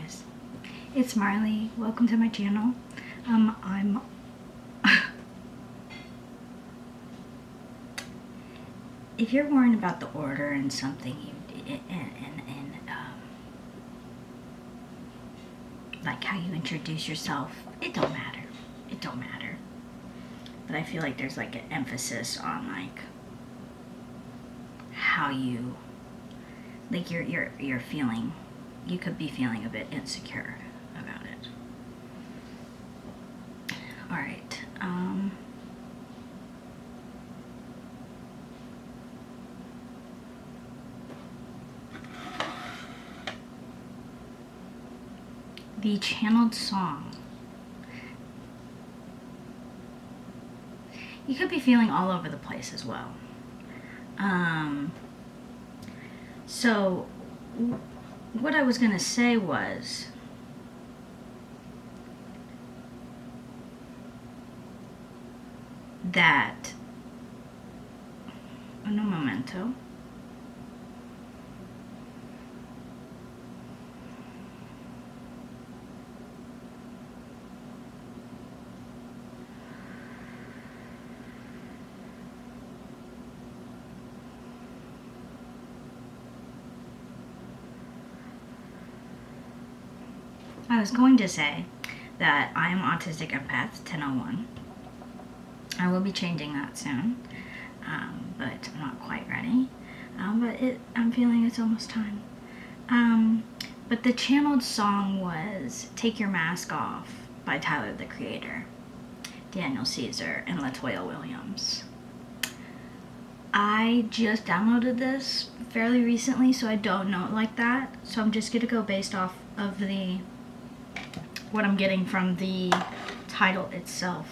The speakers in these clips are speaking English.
guys, it's Marley. Welcome to my channel. I'm if you're worried about the order and something like how you introduce yourself, it don't matter. But I feel like there's like an emphasis on like how you like you're feeling. You could be feeling a bit insecure about it. All right. The channeled song. You could be feeling all over the place as well. So what I was going to say was that, un momento. I was going to say that I am Autistic Empath 1001. I will be changing that soon, but I'm not quite ready. I'm feeling it's almost time. But the channeled song was Take Your Mask Off by Tyler, the Creator, Daniel Caesar, and Latoya Williams. I just downloaded this fairly recently, so I don't know it like that. So I'm just going to go based off of what I'm getting from the title itself.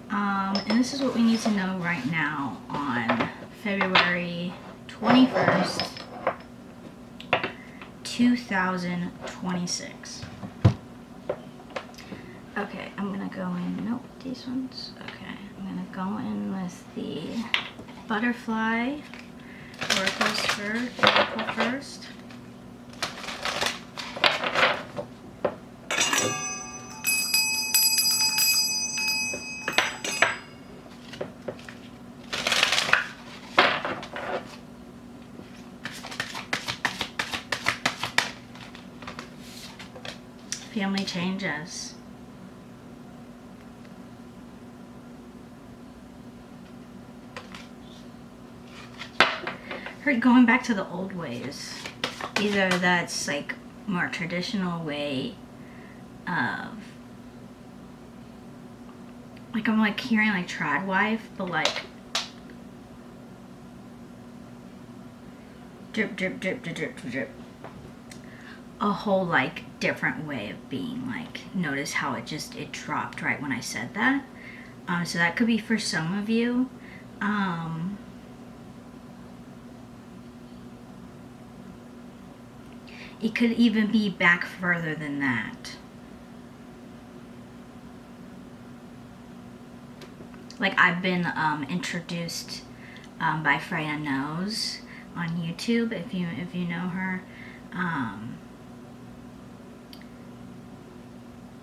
And this is what we need to know right now on February 21st, 2026. Okay, I'm gonna go in, nope, these ones. Okay, I'm gonna go in with the butterfly oracle first. Family changes. Heard going back to the old ways. Either that's like more traditional way of, like I'm like hearing like trad wife, but like drip drip drip drip drip drip. A whole like different way of being. Like, notice how it dropped right when I said that. So that could be for some of you. It could even be back further than that. Like, I've been introduced by Freya Knows on YouTube, if you know her.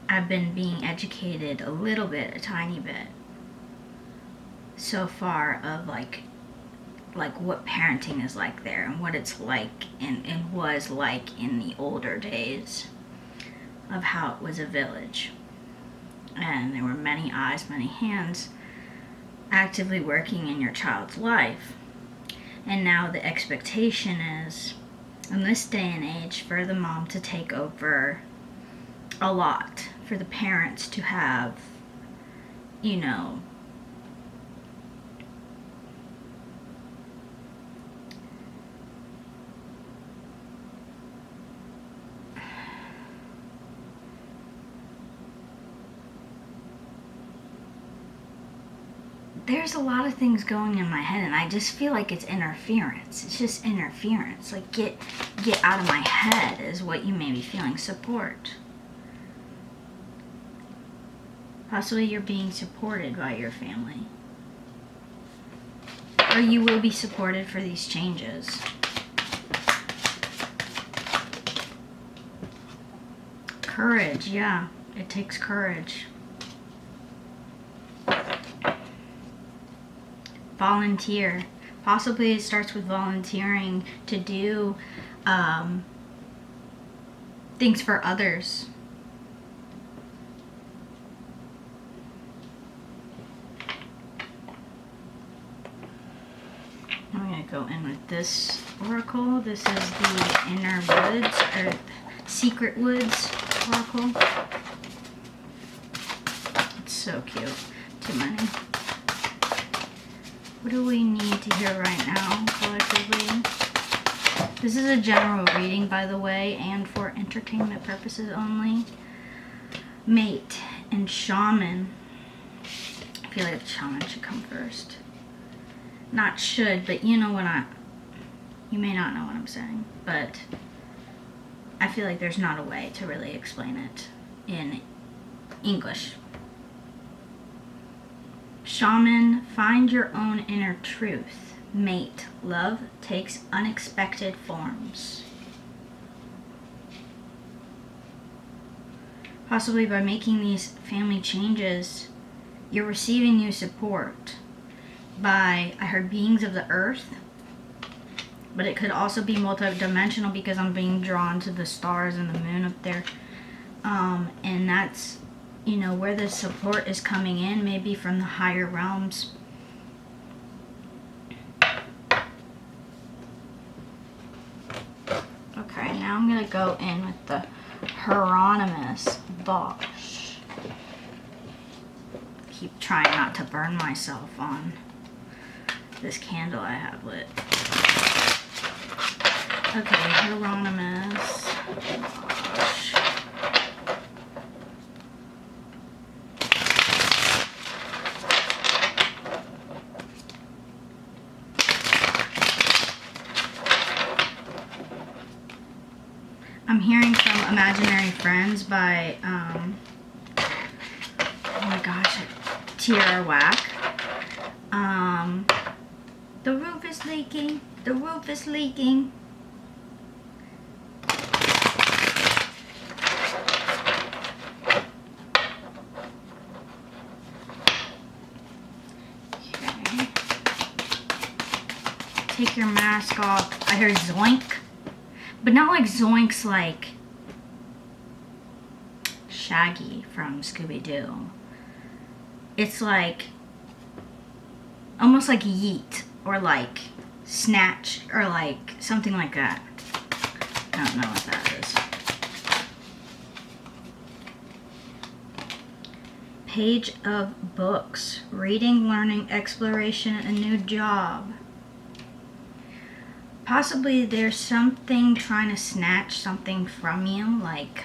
I've been being educated a little bit, a tiny bit, so far of like what parenting is like there and what it's like and was like in the older days of how it was a village. And there were many eyes, many hands actively working in your child's life. And now the expectation is, in this day and age, for the mom to take over a lot, for the parents to have, you know, there's a lot of things going in my head, and I just feel like it's interference. It's just interference. Like, get out of my head is what you may be feeling. Support. Possibly you're being supported by your family. Or you will be supported for these changes. Courage, yeah. It takes courage. Volunteer. Possibly it starts with volunteering to do things for others. I'm going to go in with this oracle. This is the Inner Woods, or Secret Woods oracle. It's so cute. Too many. What do we need to hear right now, collectively? This is a general reading, by the way, and for entertainment purposes only. Mate and Shaman. I feel like the Shaman should come first. Not should, but you know what you may not know what I'm saying, but I feel like there's not a way to really explain it in English. Shaman, find your own inner truth. Mate, love takes unexpected forms. Possibly by making these family changes, you're receiving new support by, I heard, beings of the earth, but it could also be multidimensional because I'm being drawn to the stars and the moon up there. And that's, you know, where the support is coming in, maybe from the higher realms. Okay, now I'm going to go in with the Hieronymus Bosch. Keep trying not to burn myself on this candle I have lit. Okay, Hieronymus Bosch. I'm hearing from Imaginary Friends by, oh my gosh, Tierra Whack. The roof is leaking. The roof is leaking. Okay. Take your mask off. I heard zoink. But not like zoinks like Shaggy from Scooby-Doo. It's like almost like yeet or like snatch or like something like that. I don't know what that is. Page of books. Reading, learning, exploration, a new job. Possibly there's something trying to snatch something from you, like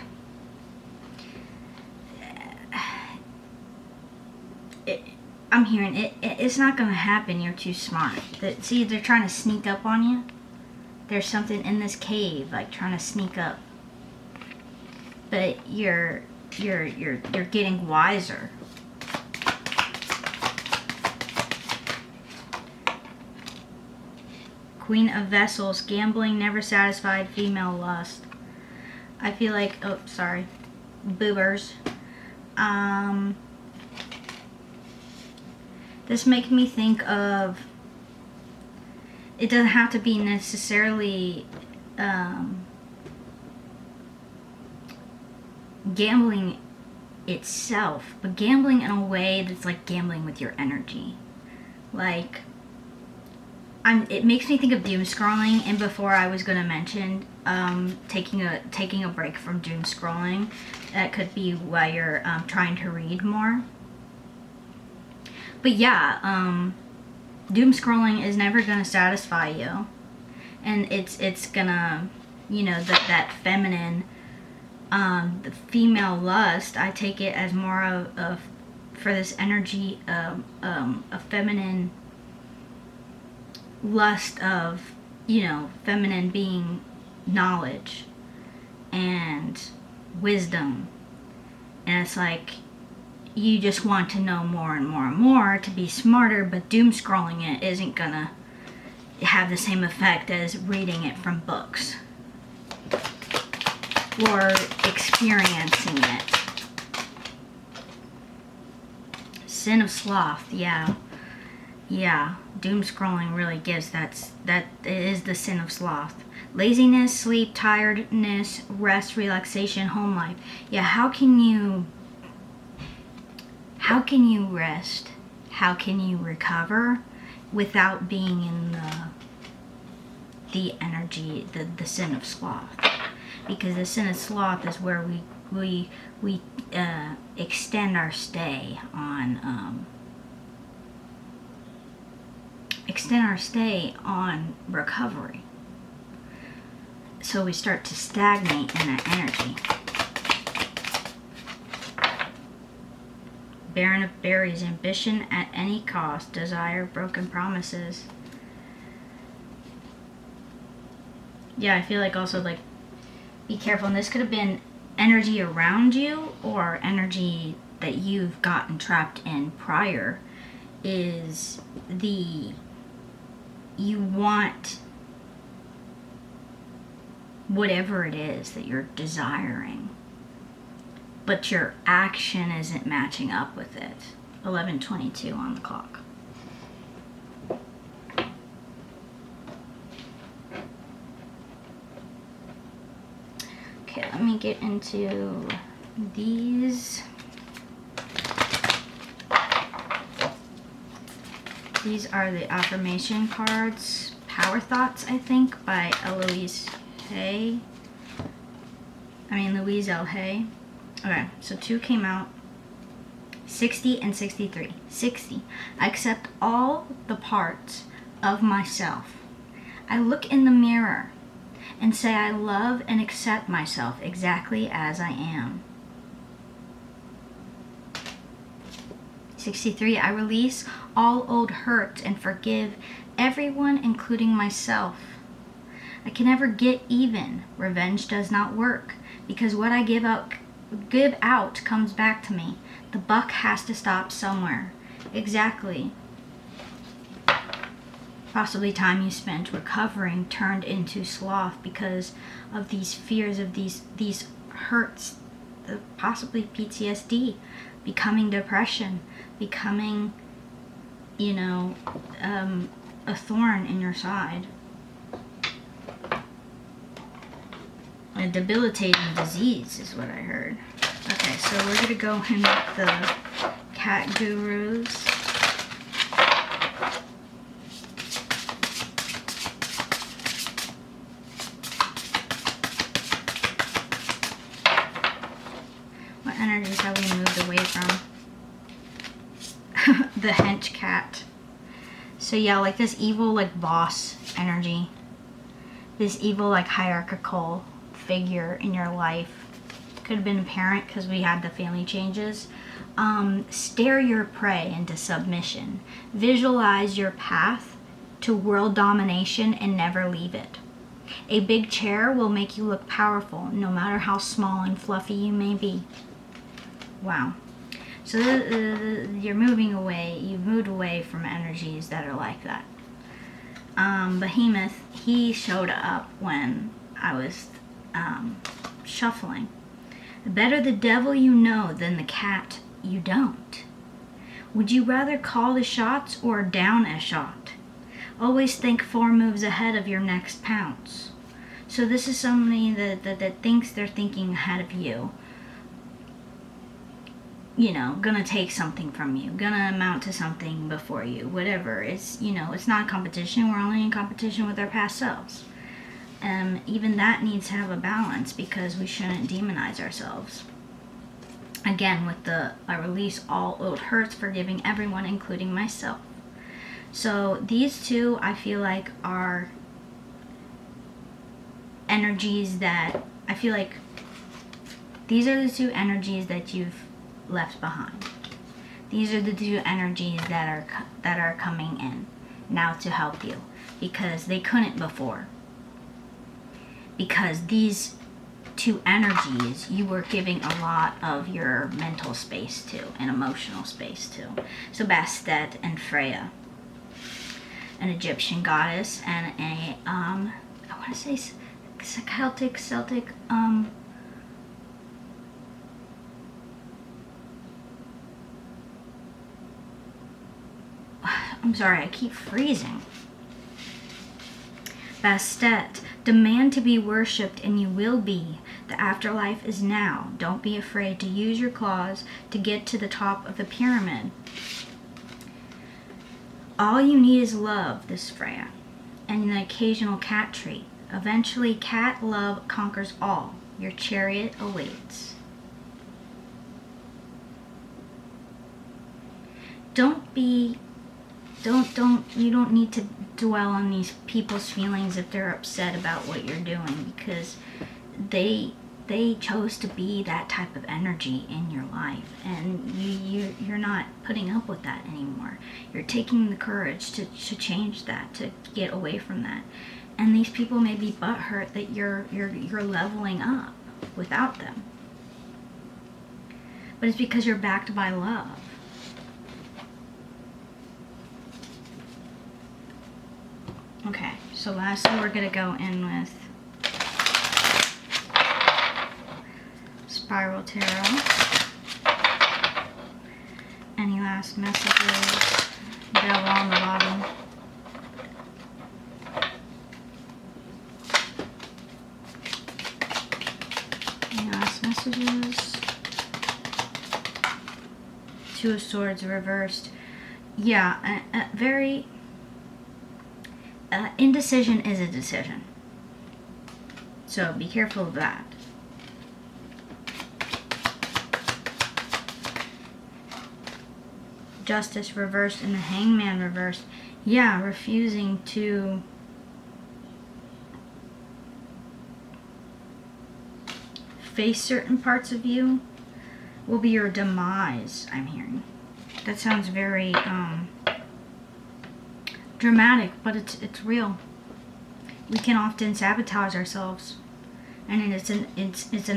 I'm hearing it's not going to happen. You're too smart. See, they're trying to sneak up on you. There's something in this cave, like trying to sneak up. But you're getting wiser. Queen of Vessels, gambling, never satisfied, female lust. I feel like, oh, sorry, boobers. This makes me think of, it doesn't have to be necessarily gambling itself, but gambling in a way that's like gambling with your energy. Like, it makes me think of doom scrolling, and before I was going to mention taking a break from doom scrolling. That could be why you're trying to read more. But yeah, doom scrolling is never going to satisfy you, and it's gonna, you know, that feminine, the female lust. I take it as more of for this energy, a feminine lust of, you know, feminine being knowledge and wisdom, and it's like you just want to know more and more and more to be smarter, but doom scrolling it isn't gonna have the same effect as reading it from books. or experiencing it. Sin of sloth, yeah. Doom scrolling really gives that is the sin of sloth. Laziness, sleep, tiredness, rest, relaxation, home life. Yeah, how can you rest? How can you recover without being in the energy, the sin of sloth? Because the sin of sloth is where we extend our stay on recovery. So we start to stagnate in that energy. Barren of berries, ambition at any cost, desire, broken promises. Yeah, I feel like also like be careful. And this could have been energy around you or energy that you've gotten trapped in prior. Is you want whatever it is that you're desiring, but your action isn't matching up with it. 11:22 on the clock. Okay, let me get into these. These are the affirmation cards. Power Thoughts, I think, by Louise L. Hay. Okay, so 2 came out. 60 and 63. 60. I accept all the parts of myself. I look in the mirror and say I love and accept myself exactly as I am. 63. I release all old hurt and forgive everyone, including myself. I can never get even. Revenge does not work because what I give out comes back to me. The buck has to stop somewhere. Exactly. Possibly time you spent recovering turned into sloth because of these fears, of these hurts, possibly PTSD, becoming depression, becoming, a thorn in your side. A debilitating disease is what I heard. Okay, so we're going to go in with the cat gurus. What energies have we moved away from? The hench cat. So yeah, like this evil like boss energy. This evil like hierarchical figure in your life. Could have been a parent because we had the family changes. Stare your prey into submission. Visualize your path to world domination and never leave it. A big chair will make you look powerful no matter how small and fluffy you may be. Wow. So you're moving away. You've moved away from energies that are like that. Behemoth, he showed up when I was shuffling. Better the devil you know than the cat you don't. Would you rather call the shots or down a shot? Always think 4 moves ahead of your next pounce. So this is somebody that thinks they're thinking ahead of you. Gonna take something from you, gonna amount to something before you, whatever. It's, it's not a competition. We're only in competition with our past selves. Even that needs to have a balance because we shouldn't demonize ourselves. Again, with I release all old hurts, forgiving everyone, including myself. So these two, I feel like, are energies that, I feel like these are the 2 energies that you've left behind. These are the 2 energies that are coming in now to help you because they couldn't before. Because these 2 energies you were giving a lot of your mental space to and emotional space to. So Bastet and Freya, an Egyptian goddess and a I want to say Celtic I'm sorry, I keep freezing. Bastet, demand to be worshipped and you will be. The afterlife is now. Don't be afraid to use your claws to get to the top of the pyramid. All you need is love, this Freya, and an occasional cat treat. Eventually, cat love conquers all. Your chariot awaits. You don't need to dwell on these people's feelings if they're upset about what you're doing, because they chose to be that type of energy in your life, and you're not putting up with that anymore. You're taking the courage to change that, to get away from that. And these people may be butthurt that you're leveling up without them, but it's because you're backed by love. Okay, so lastly we're going to go in with Spiral Tarot. Any last messages? Devil on the bottom. Any last messages? Two of Swords reversed. Yeah, very... indecision is a decision. So be careful of that. Justice reversed and the Hangman reversed. Yeah, refusing to face certain parts of you will be your demise, I'm hearing. That sounds very dramatic, but it's real. We can often sabotage ourselves, and it's an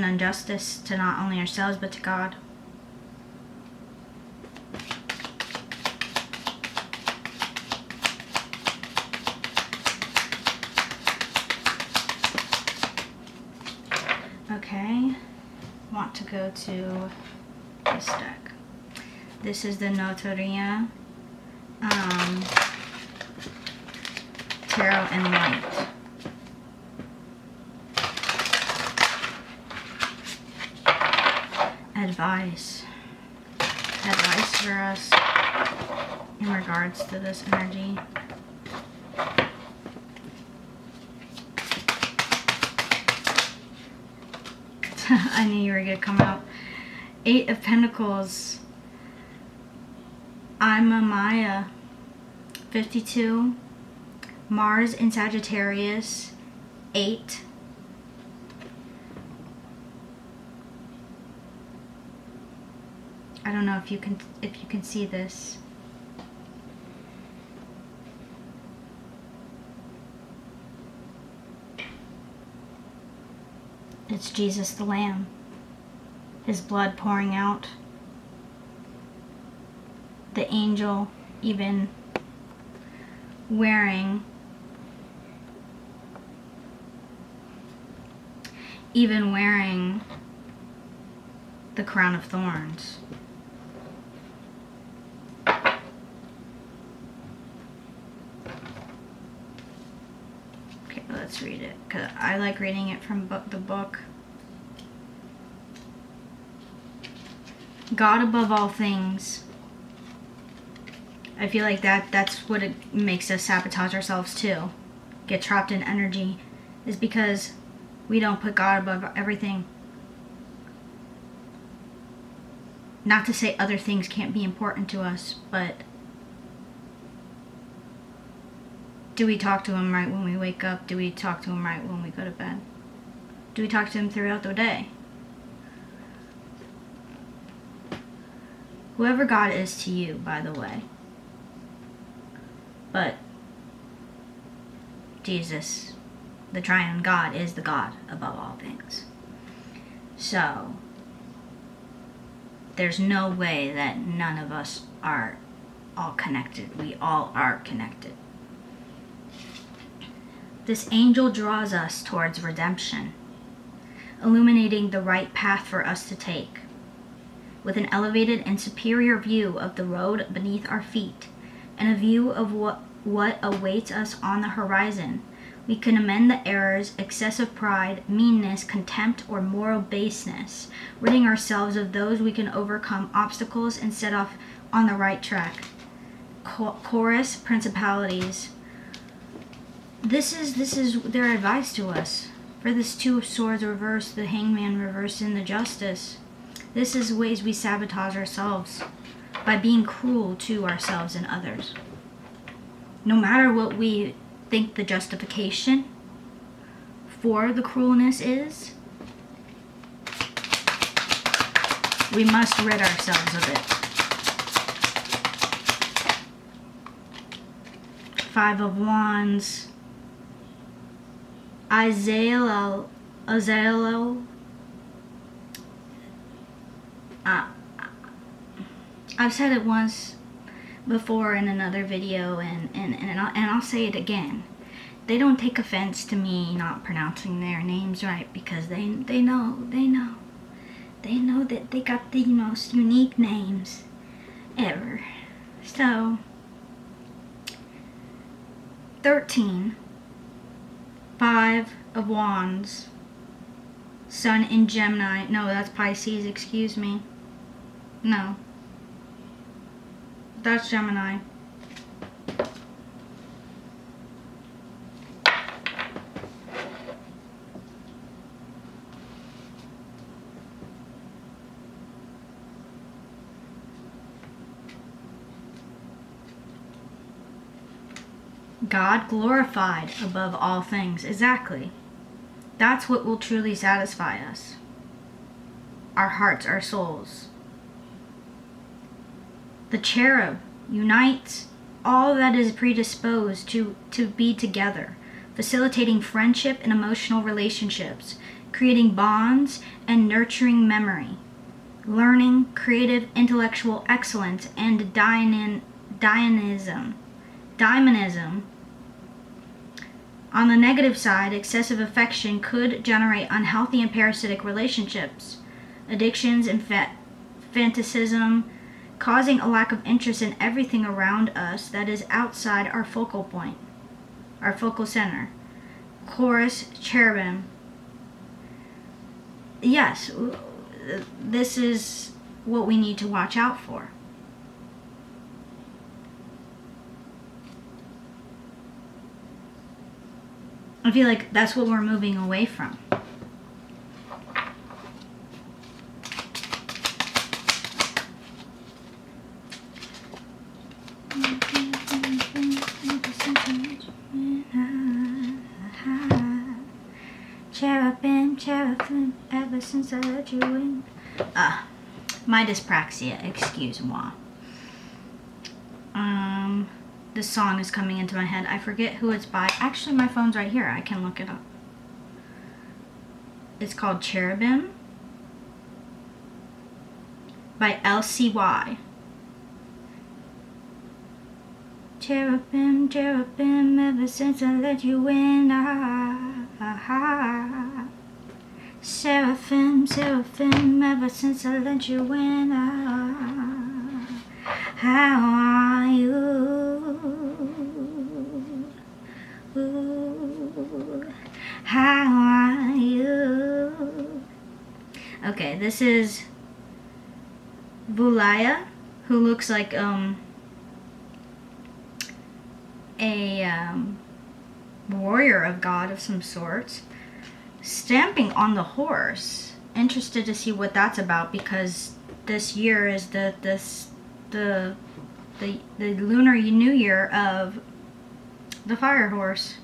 injustice to not only ourselves but to God. Okay, want to go to this deck. This is the Notaria Tarot and Light. Advice for us in regards to this energy. I knew you were going to come out. 8 of Pentacles. I'm a Maya. 52. Mars in Sagittarius. 8. I don't know if you can see this. It's Jesus the Lamb. His blood pouring out. The angel even wearing the crown of thorns. Okay, let's read it, because I like reading it from the book. God above all things. I feel like that's what it makes us sabotage ourselves too. Get trapped in energy, is because we don't put God above everything. Not to say other things can't be important to us, but do we talk to him right when we wake up? Do we talk to him right when we go to bed? Do we talk to him throughout the day? Whoever God is to you, by the way. But Jesus, the triune God, is the God above all things. So there's no way that none of us are all connected. We all are connected. This angel draws us towards redemption, illuminating the right path for us to take. With an elevated and superior view of the road beneath our feet, and a view of what awaits us on the horizon. We can amend the errors, excessive pride, meanness, contempt, or moral baseness, ridding ourselves of those we can overcome obstacles and set off on the right track. Chorus, principalities. This is their advice to us. For this Two of Swords reversed, the Hangman reversed in the Justice. This is ways we sabotage ourselves by being cruel to ourselves and others. No matter what we think the justification for the cruelness is, we must rid ourselves of it. Five of Wands. Azazel. I've said it once before in another video, and I'll say it again. They don't take offense to me not pronouncing their names right, because they know that they got the most unique names ever. So 13, Five of Wands, Sun in Gemini. No, that's Pisces, excuse me. No, that's Gemini. God glorified above all things. Exactly. That's what will truly satisfy us. Our hearts, our souls. The cherub unites all that is predisposed to be together, facilitating friendship and emotional relationships, creating bonds and nurturing memory, learning, creative, intellectual excellence, and dynamism. On the negative side, excessive affection could generate unhealthy and parasitic relationships, addictions, and fantasism, causing a lack of interest in everything around us that is outside our focal point, our focal center. Chorus, cherubim. Yes, this is what we need to watch out for. I feel like that's what we're moving away from. Cherubim, ever since I let you in. My dyspraxia, excuse moi. This song is coming into my head. I forget who it's by. Actually, my phone's right here. I can look it up. It's called Cherubim by LCY. Cherubim, cherubim, ever since I let you in. Seraphim, seraphim, ever since I let you in. How are you? How are you? Okay, this is Vulaya, who looks like a warrior of God of some sorts, stamping on the horse. Interested to see what that's about, because this year is the Lunar New Year of the fire horse.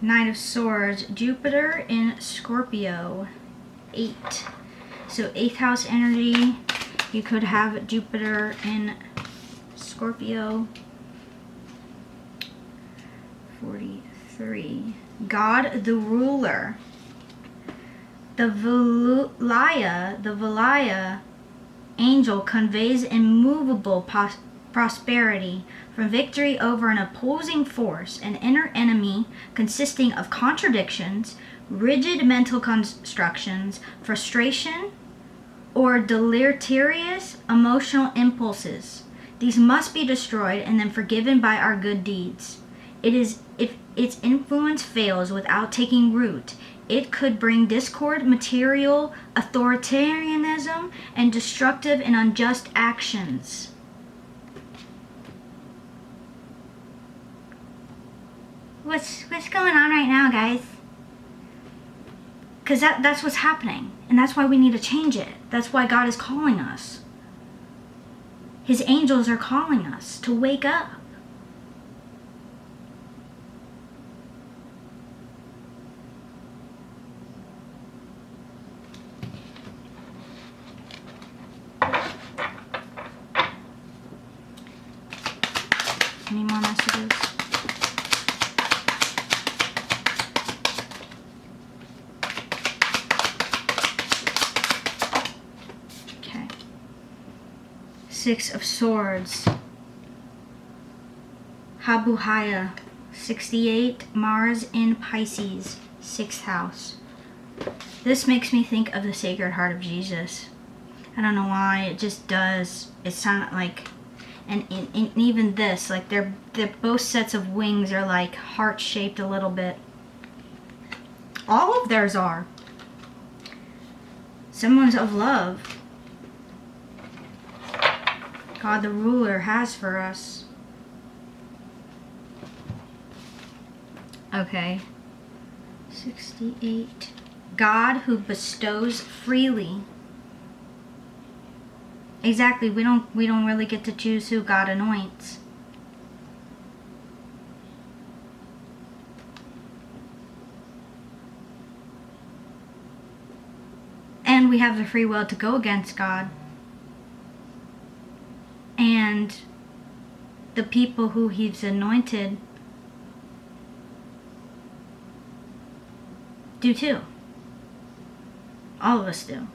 Knight of Swords, Jupiter in Scorpio, 8. So 8th house energy, you could have Jupiter in Scorpio. 43. God the ruler. The Valaya angel conveys immovable prosperity from victory over an opposing force, an inner enemy consisting of contradictions, rigid mental constructions, frustration, or deleterious emotional impulses. These must be destroyed and then forgiven by our good deeds. If its influence fails without taking root, it could bring discord, material authoritarianism, and destructive and unjust actions. What's going on right now, guys? Because that's what's happening. And that's why we need to change it. That's why God is calling us. His angels are calling us to wake up. Any more messages? Okay. Six of Swords. Habuhaya, 68, Mars in Pisces, 6th house. This makes me think of the Sacred Heart of Jesus. I don't know why, it just does. It sounds like, and even this, like they're both sets of wings are like heart-shaped a little bit. All of theirs are. Someone's of love. God the ruler has for us. Okay. 68. God who bestows freely. Exactly, we don't really get to choose who God anoints. And we have the free will to go against God. And the people who He's anointed do too. All of us do.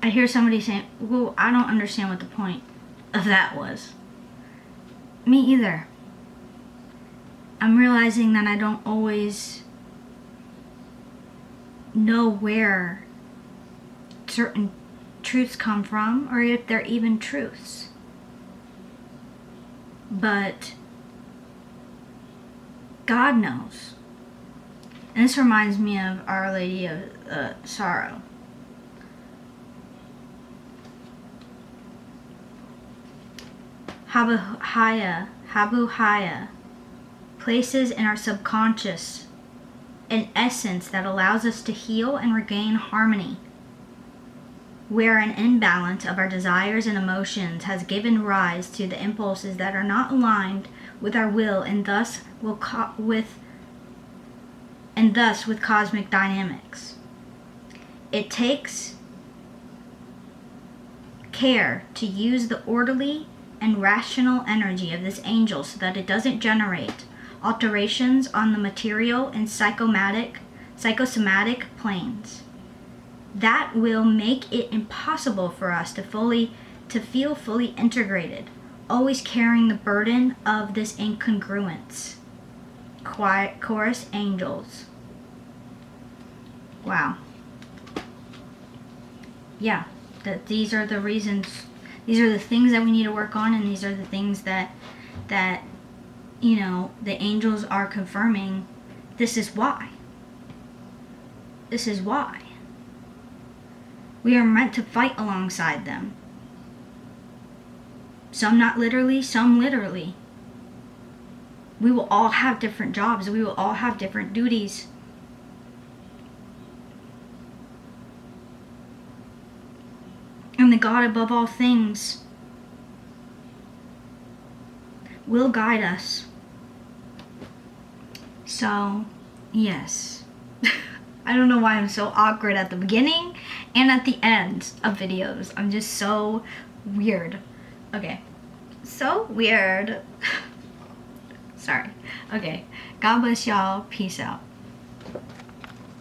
I hear somebody saying, well, I don't understand what the point of that was. Me either. I'm realizing that I don't always know where certain truths come from, or if they're even truths. But God knows. And this reminds me of Our Lady of Sorrow. Habuhaya, places in our subconscious an essence that allows us to heal and regain harmony, where an imbalance of our desires and emotions has given rise to the impulses that are not aligned with our will, and thus with cosmic dynamics. It takes care to use the orderly and rational energy of this angel so that it doesn't generate alterations on the material and psychosomatic planes. That will make it impossible for us to feel fully integrated, always carrying the burden of this incongruence. Chorus angels. Wow. Yeah, these are the reasons. These are the things that we need to work on, and these are the things that you know, the angels are confirming. This is why. This is why. We are meant to fight alongside them. Some not literally, some literally. We will all have different jobs. We will all have different duties. And the God above all things will guide us. So, yes. I don't know why I'm so awkward at the beginning and at the end of videos. I'm just so weird. Okay. So weird. Sorry. Okay. God bless y'all. Peace out.